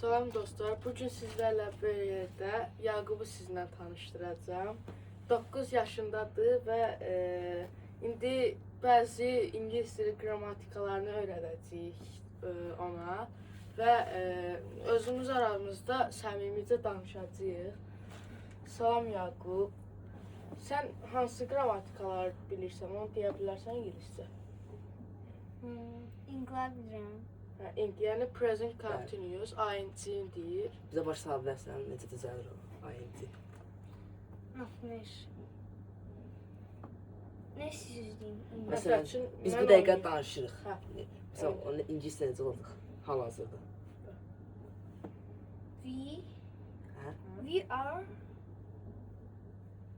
Salam dostlar, bugün sizlərlə birlikdə Yaqubu sizinlə tanışdıracağım. 9 yaşındadır və indi bəzi ingilis dili qrammatikalarını öyrədəcəyik ona və özümüz aramızda səmimicə danışacağıq. Salam Yaqub. Sən hansı qrammatikalar bilirsən, onu deyə bilərsən ingiliscə? İnqilab bilirəm. Yəni present continuous, ing deyir. Bizə başla bilərsən, necə düzəlir o ing? 60. Nə istəyirsiniz deyim? Məsələn, üçün biz mən bu dəqiqə oynayım. danışırıq. Hə. Məsələn, onu ingiliscə necə olduq hal-hazırda? Hə? We are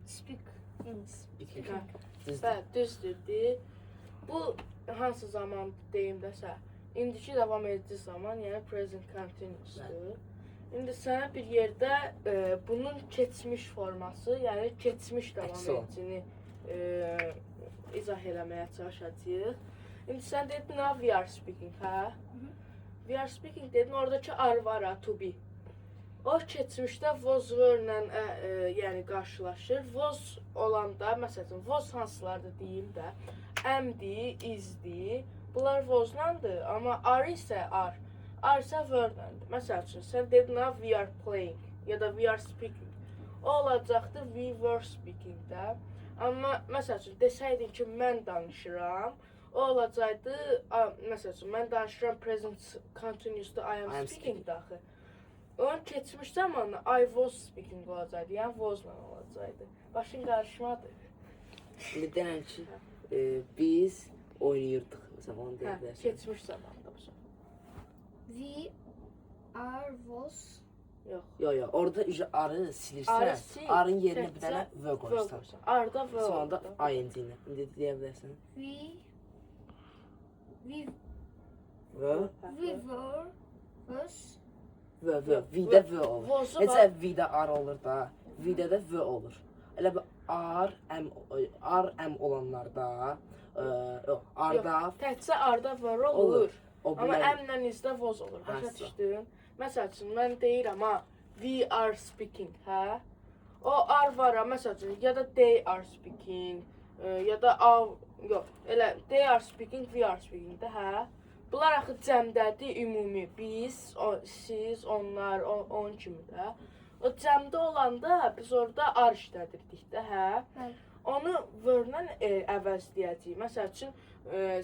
speaking. Bitir. Hə. Düzdür. Bəli, düzdür. Bu hansı zaman deyimdəsə, indiki davam edici zaman, yəni present continuousdur. İndi sənə bir yerdə bunun keçmiş forması, yəni keçmiş davam Əks olan. edicini izah eləməyə çalışacağıq. İndi sən dedin, we are speaking, hə? We are speaking dedin, oradakı are var, to be. O keçmişdə was were-lə yəni qarşılaşır. Was olanda, məsələn, was hansılardır deyim də, am-dir, is-dir. Bunlar was-landır, amma are isə are. Are isə were-ləndir. Məsəl üçün, sən dedin, we are playing ya da we are speaking. O olacaqdır, we were speaking də. Amma məsəl üçün, desəydin ki, mən danışıram, o olacaqdı, məsəl üçün, mən danışıram present continuous'da I am speaking daxı. Onun keçmiş zamanı I was speaking olacaqdı, yəni was-la olacaqdı. Başın qarışmadı. İndi denən ki, biz oynayırdıq. Məsələn, onu deyə Hə, bilərsən. keçmiş zamanda bu zaman. We are was. Yox. Yox, orada arı Arı silirsən, sil, arın yerinə bir təkcə dənə v qoyursan. Arda v Sonunda oldu. ing ilə. İndi deyə bilərsən. We V, were was. v-də v olur. Vozu Necə var. v-də ar olur da, v-də də v olur. Elə bir ar, m olanlarda, yox, arda, Yox, təkcə arda v olur. O Amma bunlar- əmlə izdə voz olur. Başa Hə, düşdün? Məsəl üçün mən deyirəm ha, we are speaking, hə? O are var ha, məsəl üçün ya da they are speaking, ya da yox, elə they are speaking, we are speaking də, hə? Bunlar axı cəmdədir, ümumi. Biz, siz, onlar, onun kimi də. O cəmdə olanda biz orada are işlədirdik də, hə? Bəli. Onu were-lə əvəzləyəcəyik. Məsəl üçün,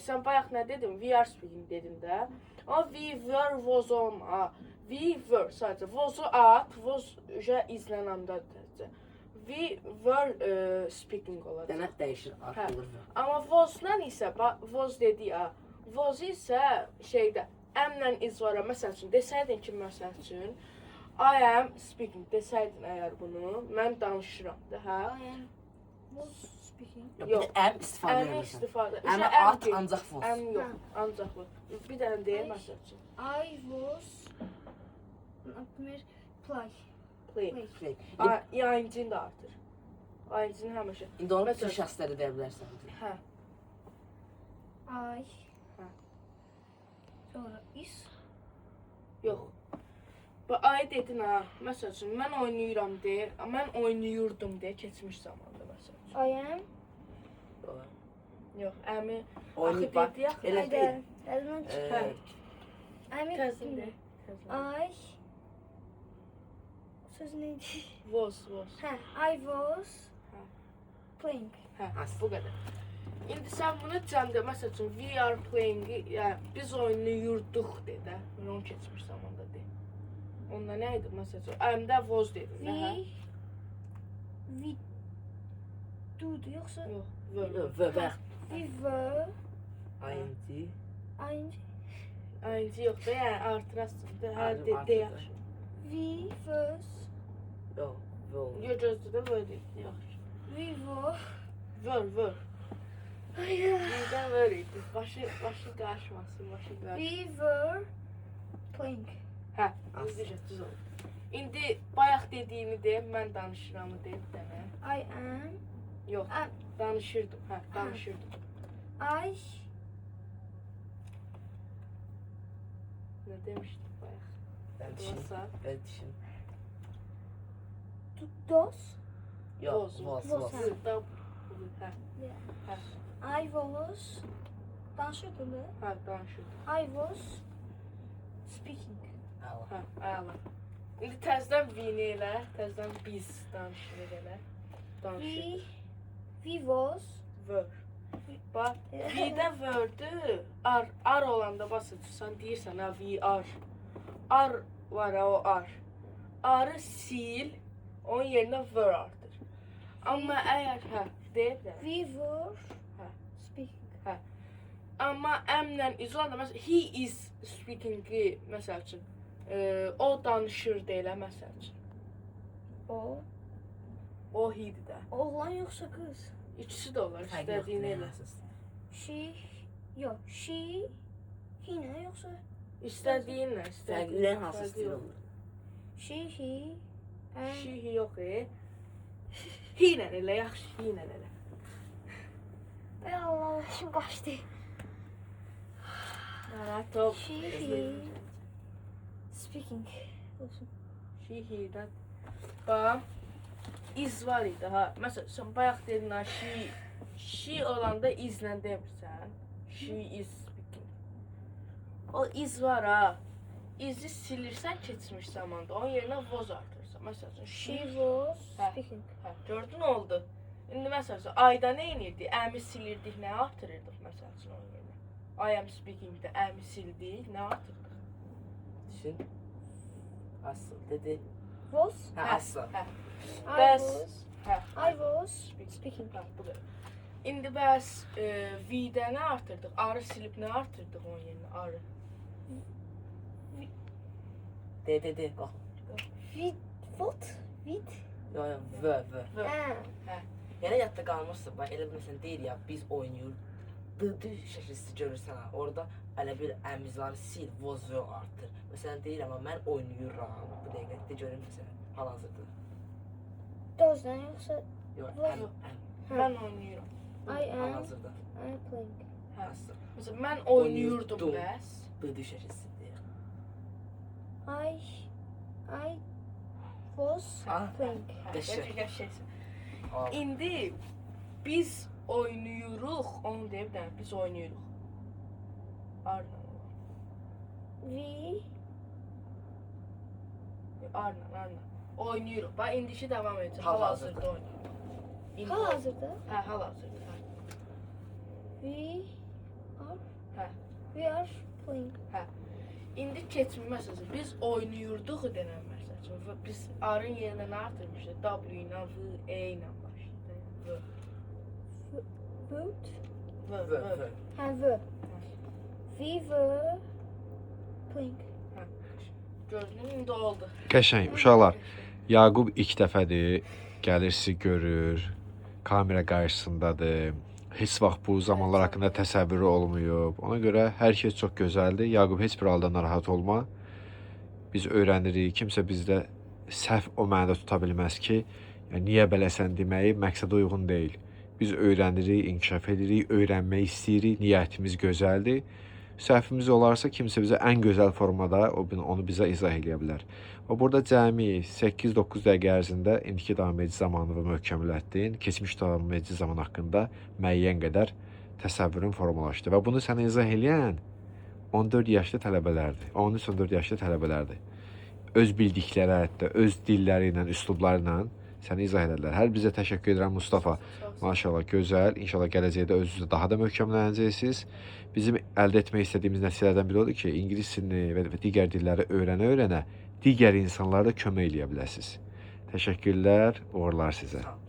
sən bayaq nə dedin? We are speaking dedin də. Amma we were was olma. We were sadəcə. Was-u at, was izlən anda təkcə. We were speaking olacaq. Dənə dəyişir, ar Hə. olur v. Amma was-la isə, was dedi ha. Was isə şeydə, əmlə iz var. Məsəl üçün, desəydin ki, məsəl üçün, I am speaking desəydin əgər bunu, mən danışıram da, hə? I am was speaking. Yox, Yox. bir də əm istifadə Əmi edirsən. istifadə. Əmi İşte at, deyil. ancaq vos. Əm yox, ancaq bu. Bir dənə deyir məsəl üçün. I was. Например, play. Play. Play. İncin də artır. İncin həmişə. İndi onu bütün Məsələn- şəxsləri deyə bilərsən. Hə. I. Hə. Sonra is. Yox. Bu ay dedin ha. Məsəl üçün mən oynayıram de, mən oynayırdım de keçmiş zamanda məsəl üçün. I am. Yox, əmi Oynayıb bax, dedi axı. elə deyil. Elman Hə. I'm Təzim de. I. Söz neydi? Was. Hə, I was Hə. playing. Hə, bu qədər. İndi sən bunu cəmdə, məsəl üçün, we are playing, yəni biz oynayırdıq de də. Onu keçmiş zamanda de. Onda nə idi məsəl üçün? Əmdə was dedin də, hə? We do'du yoxsa Yox, were. V, we were ing, ing. Aynı yox da, yəni artırasın da, hər Artır, de artır. yaxşı. We was yox, v olur. Yox, gözdə də were deyil, yaxşı. we were. Were. Ay. Birdən were idi. Başı qarışmasın, başı qarışmasın. We were playing. Hə, düz oldu. İndi bayaq dediyimi de, mən danışıramı de bir dənə. I am. Yox, danışırdım, danışırdım. I Nə demişdim bayaq? Ben dişim. Vosa. Ben dişim. Dos. Yok, Voz. vos, Voz, vos. ha. Da. Hə. Hə. I was. Danışırdın da. Hə, danışır. I was speaking. Allah. Hə, əla. İndi təzədən vini elə, təzədən biz danışırıq elə. Danışırıq. We was. Were. Bax, we-də were-dü, ar olanda basıcısan, deyirsən, ha, we are. Ar var, ha, o ar. Arı sil, onun yerinə were artır. Amma əgər, hə, deyib də. We were Hə. speaking. Amma əmlə izolanda, məsələn, he is speaking-i, məsəl üçün, o danışır deyilə, məsəl üçün. O he-dir də. Oğlan yoxsa qız? İkisi də olar, Fərq yoxdur, istədiyini elə. əsas. She. Yox, she. He nə yoxsa? İstədiyinlə, Fərqlərin hansı stil olur? She, he. And She, he yox, he ilə elə, yaxşı, he ilə elə. Ay Allah, şimdi qaçdı. Narahat ol. She, he. Speaking. Olsun. She, he-dən. Bax, iz var idi, ha. Məsələn, sən bayaq dedin, ha, she olanda izlə demirsən. She is speaking. O iz var, ha. İzi silirsən keçmiş zamanda, onun yerinə was artırırsan. Məsələn, She she, was Hə. speaking. hə, gördün oldu. İndi məsələn, ayda nə edirdik? Əmi silirdik, nə artırırdıq məsələn onun yerinə? I am speaking-də əmi sildik, nə artırdıq? Düşün. Asıl dedi. Was. Ha, asıl. Hə, I Bəs, was. hə, I was speaking. hə, bu qədər. İndi bəs V-də nə artırdıq? Arı silib nə artırdıq onun yerinə? Arı. De. Bax. With. What? With. Yo, vö. Vö. Ha. Yəni yadda qalmışsa, bax elə bilməsən deyir ya, biz oynayır. Dı şəkilsi görürsən ha. Orada elə bir əmizləri sil, voz vö artır. Məsələn deyir amma mən oynayıram. Bu dəqiqə de görüm məsələn. Hal-hazırda. Dozdan yoxsa Yox, Voz. Mən oynayıram. I am. Hal-hazırda. I'm playing. Hə. Asıl. Məsələn, mən oynayırdım Oynayırdım. bəs. Dı şəkilsi deyir. I was Ha? playing. Qəşəng. Qəşəngsən. Al. İndi biz oynayırıq, onu deyib də biz oynayırıq. Arla. We. Arla. Oynayırıq. Bax indiki davam edəcək. Hal-hazırda. Hal-hazırda oynayırıq. İndi- Hal-hazırda. Hə, hal-hazırda. Hə. We are. Hə. We are playing. İndi keçmə məsələsi. Biz oynayırdıq denən məsələsi. Biz arın yerinə nə artırmışıq? W ilə, V, E ilə başlayır. Boot. Vö. Ha, were. We were playing. Gördün, indi oldu. Qəşəng, uşaqlar. Yaqub ilk dəfədir, gəlir sizi görür, kamera qarşısındadır. Heç vaxt bu zamanlar haqqında təsəvvürü olmayıb. Ona görə hər şey çox gözəldir. Yaqub heç bir halda narahat olma. Biz öyrənirik. Kimsə bizdə səhv o mənada tuta bilməz ki, yəni, niyə beləsən deməyi məqsədə uyğun deyil. Biz öyrənirik, inkişaf edirik, öyrənmək istəyirik, niyyətimiz gözəldir. Səhvimiz olarsa kimsə bizə ən gözəl formada onu bizə izah edə bilər. Və burada cəmi 8-9 dəqiqə ərzində indiki davam edici zamanı və möhkəmlətdin, keçmiş davam edici zaman haqqında müəyyən qədər təsəvvürün formalaşdı. Və bunu sənə izah edən 14 yaşlı tələbələrdir. 13-14 yaşlı tələbələrdir. Öz bildikləri hətta, öz dilləri ilə, üslubları ilə səni izah edərlər. Hər bizə təşəkkür edirəm Mustafa. Maşallah, gözəl. İnşallah gələcəkdə özünüzdə daha da möhkəmlənəcəksiniz. Bizim əldə etmək istədiyimiz nəticələrdən biri odur ki, ingilis dilini və digər dilləri öyrənə-öyrənə digər insanlara da kömək edə biləsiniz. Təşəkkürlər, uğurlar sizə. Sağ ol.